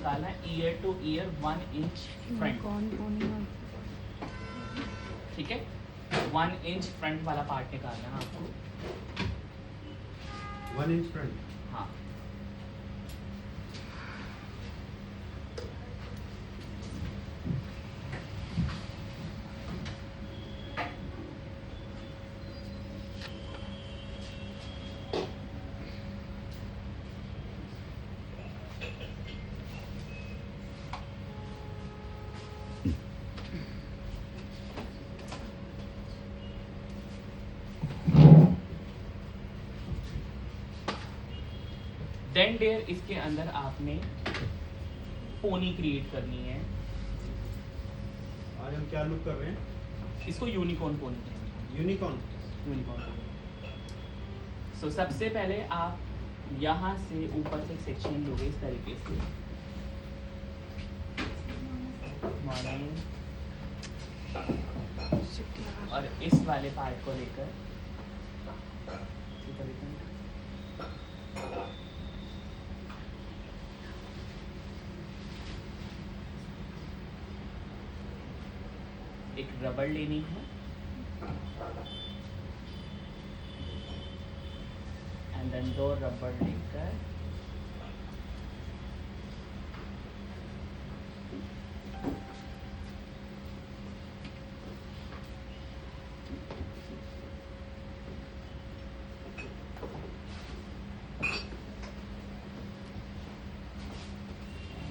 निकालना है year two year 1 inch front. ठीक है, 1 इंच फ्रंट वाला पार्ट निकालना है आपको। 1 इंच फ्रंट। हाँ, देन डेयर इसके अंदर आपने पोनी क्रिएट करनी है। आज हम क्या लुक कर रहे हैं? इसको यूनिकॉर्न पोनी कहेंगे। यूनिकॉर्न। यूनिकॉर्न। सो सबसे पहले आप यहाँ से ऊपर से एक सेक्शन लोगे इस तरीके से, और इस वाले पार्ट को लेकर एक रबड़ लेनी है एंड देन 2 रबड़ लेकर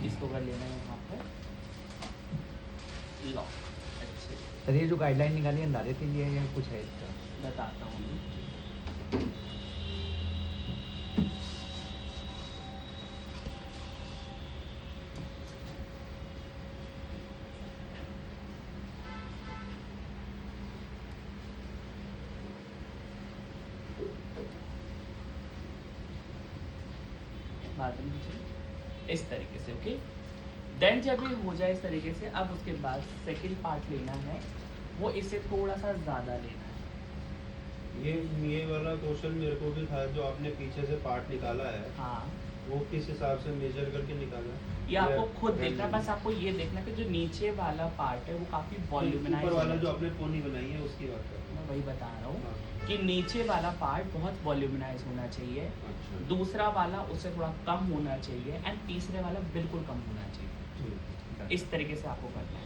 इसको कर लेना है यहाँ पर लॉक। अच्छे सर ये जो गाइडलाइन निकाली है अंदाजे के लिए या कुछ है इसका? बताता हूँ मैं। बात नहीं इस तरीके से, ओके। देन जब ये हो जाए इस तरीके से, अब उसके बाद सेकंड पार्ट लेना है, वो इससे थोड़ा सा ज़्यादा लेना है। ये वाला क्वेश्चन मेरे को भी था, जो आपने पीछे से पार्ट निकाला है। हाँ, वो किस हिसाब से मेजर करके निकाला? ये आपको खुद देखना, बस आपको ये देखना कि जो नीचे वाला पार्ट है वो काफ़ी वॉल्यूमनाइज, ऊपर वाला जो आपने पोनी बनाई है उसकी बात कर रहा हूँ। मैं वही बता रहा हूँ हाँ। कि नीचे वाला पार्ट बहुत वॉल्यूमनाइज होना चाहिए, अच्छा। दूसरा वाला उससे थोड़ा कम होना चाहिए, एंड तीसरे वाला बिल्कुल कम होना चाहिए। इस तरीके से आपको करना है।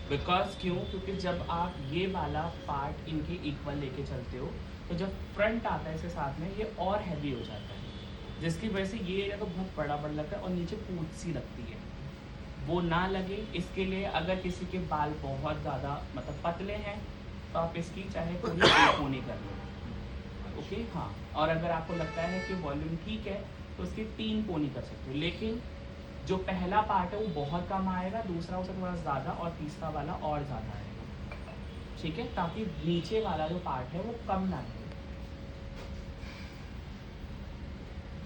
बिकॉज क्यों? क्योंकि जब आप ये वाला पार्ट इनके इक्वल लेके चलते हो, तो जब फ्रंट आता है इसके साथ में, ये और हैवी हो जाता है, जिसकी वजह से ये एरिया तो बहुत बड़ा बड़ा लगता है और नीचे पूंछ सी लगती है। वो ना लगे इसके लिए अगर किसी के बाल बहुत ज़्यादा मतलब पतले हैं, तो आप इसकी चाहे कोई एक पोनी कर लो, ओके। हाँ, और अगर आपको लगता है कि वॉल्यूम ठीक है, तो उसकी 3 पोनी कर सकते हो। लेकिन जो पहला पार्ट है वो बहुत कम आएगा, दूसरा उसे थोड़ा ज़्यादा, और तीसरा वाला और ज़्यादा आएगा, ठीक है, ताकि नीचे वाला जो पार्ट है वो कम ना लगे।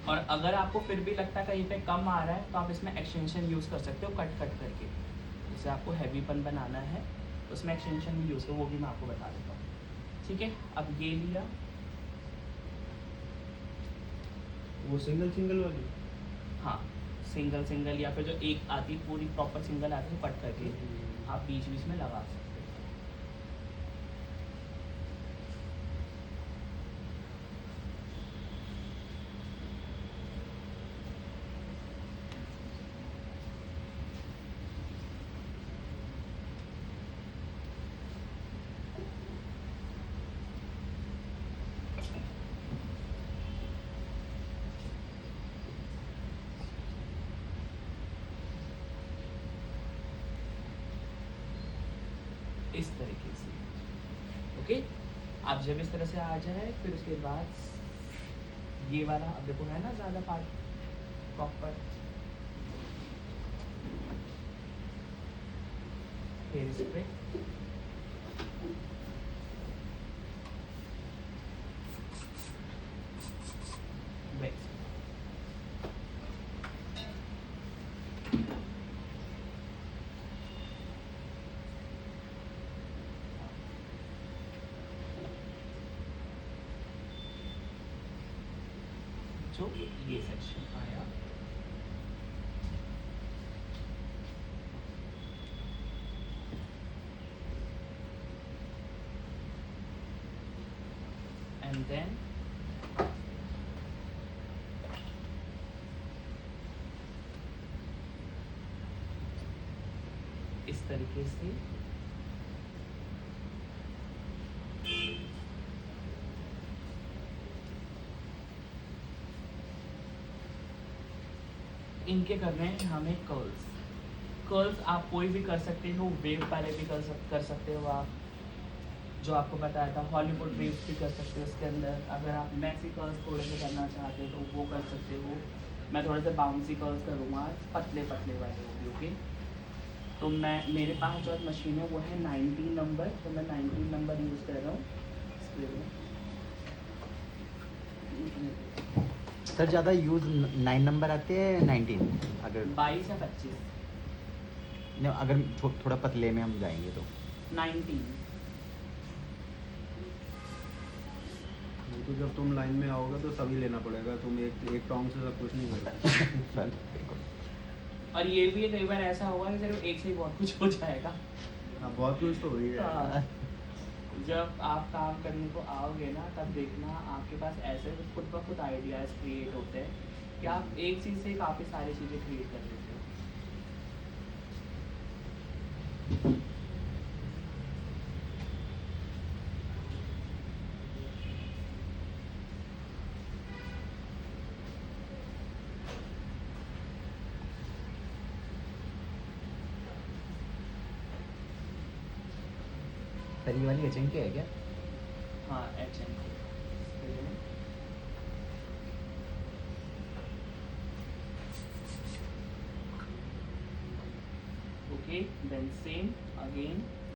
और अगर आपको फिर भी लगता है कहीं पे कम आ रहा है, तो आप इसमें एक्सटेंशन यूज़ कर सकते हो कट करके। जैसे आपको हैवीपन बनाना है, उसमें एक्सटेंशन भी यूज़ करो, वो भी मैं आपको बता देता हूँ, ठीक है। अब ये लिया, वो सिंगल वाली। हाँ, सिंगल या फिर जो एक आती पूरी प्रॉपर सिंगल आती है, कट करके आप बीच बीच में लगा सकते हो। इस तरीके से, ओके। आप जब इस तरह से आ जाए, फिर उसके बाद ये वाला, अब देखो है ना ज़्यादा पार्ट प्रॉपर, फिर इस पे वैक्स। जो ये सेक्शन आया, इस तरीके से इनके करने हैं हमें कर्ल्स। कर्ल्स आप कोई भी कर सकते हो, वेव वाले भी कर सकते हो आप, जो आपको बताया था हॉलीवुड वेव्स भी कर सकते हो इसके अंदर। अगर आप मैक्सी कर्ल्स थोड़े से करना चाहते हो तो वो कर सकते हो। मैं थोड़े से बाउंसी कर्ल्स करूँगा, पतले पतले वाले होगी। ओके, तो मैं मेरे पास जो मशीन है वो है 19 नंबर, तो मैं 19 नंबर यूज़ कर रहा हूँ स्प्रे में। सर ज़्यादा यूज़ 9 नंबर आते हैं 19 अगर 22 या 25 नहीं, अगर थोड़ा पतले में हम जाएंगे तो 19। तो जब तुम लाइन में आओगे तो सभी लेना पड़ेगा, तुम एक टोंग से सब कुछ नहीं करोगे। सर बिल्कुल। और ये भी है, कई बार ऐसा होगा कि सिर्फ एक से ही बहुत कुछ हो जाएगा। हाँ, बहुत कुछ तो हो ही जाएगा। हाँ। जब आप काम करने को आओगे ना, तब देखना आपके पास ऐसे खुद ब खुद आइडियाज़ क्रिएट होते हैं कि आप एक चीज़ से काफ़ी सारी चीज़ें क्रिएट कर लेते हो। सर ये वाली एचएन की है क्या? हाँ, HM okay, then same again